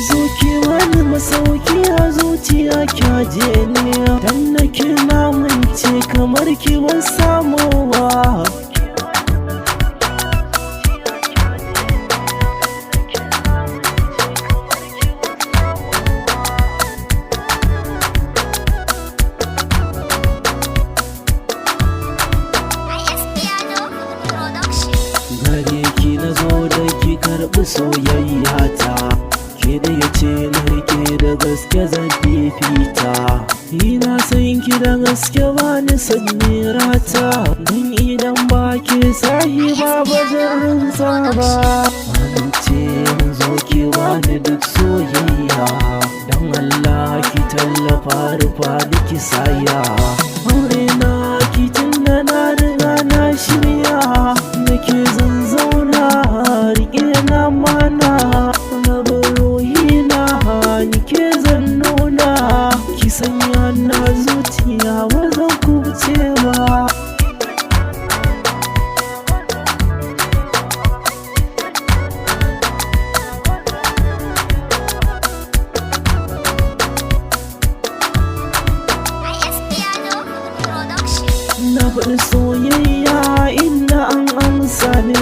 Zuki wani masauki a zuciya kyaje ne dan na kina mance kamar ki ban samuwa. Gare ki na zo da ki karɓi soyayya ta, ke da ya ce na rike da gaske zan fifita. Ina san ki da gaske ba ni san rata, don idan ba ke sahiba ba zan rinsa ba. Amince zo ki wani duk soyayya, don Allah ki tallafa rufa da ki saya. Aure na ki tunda na riga na shirya, da ke zan zauna rike na mana. Ke zan nuna ki sanya na zuciya ba zan kubce ba. Na faɗi soyayya inda an amsa ni,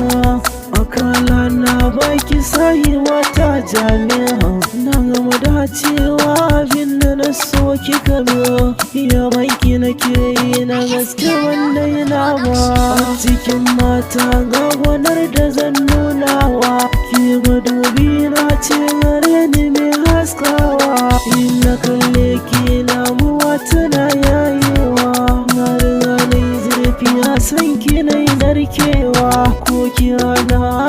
akala na baki sahiwa ta jami'a. Na gama dacewa abin da na so kika biyo, ya banki nake yi na gaske wanda yana ba. A cikin mata ga gwanar da zan nunawa, ki ga dubi na ce gare ni mai haskawa. In na kalle ki namuwa tana yayewa, na riga na yi zurfi a san ki na yi narkewa. Ko kira na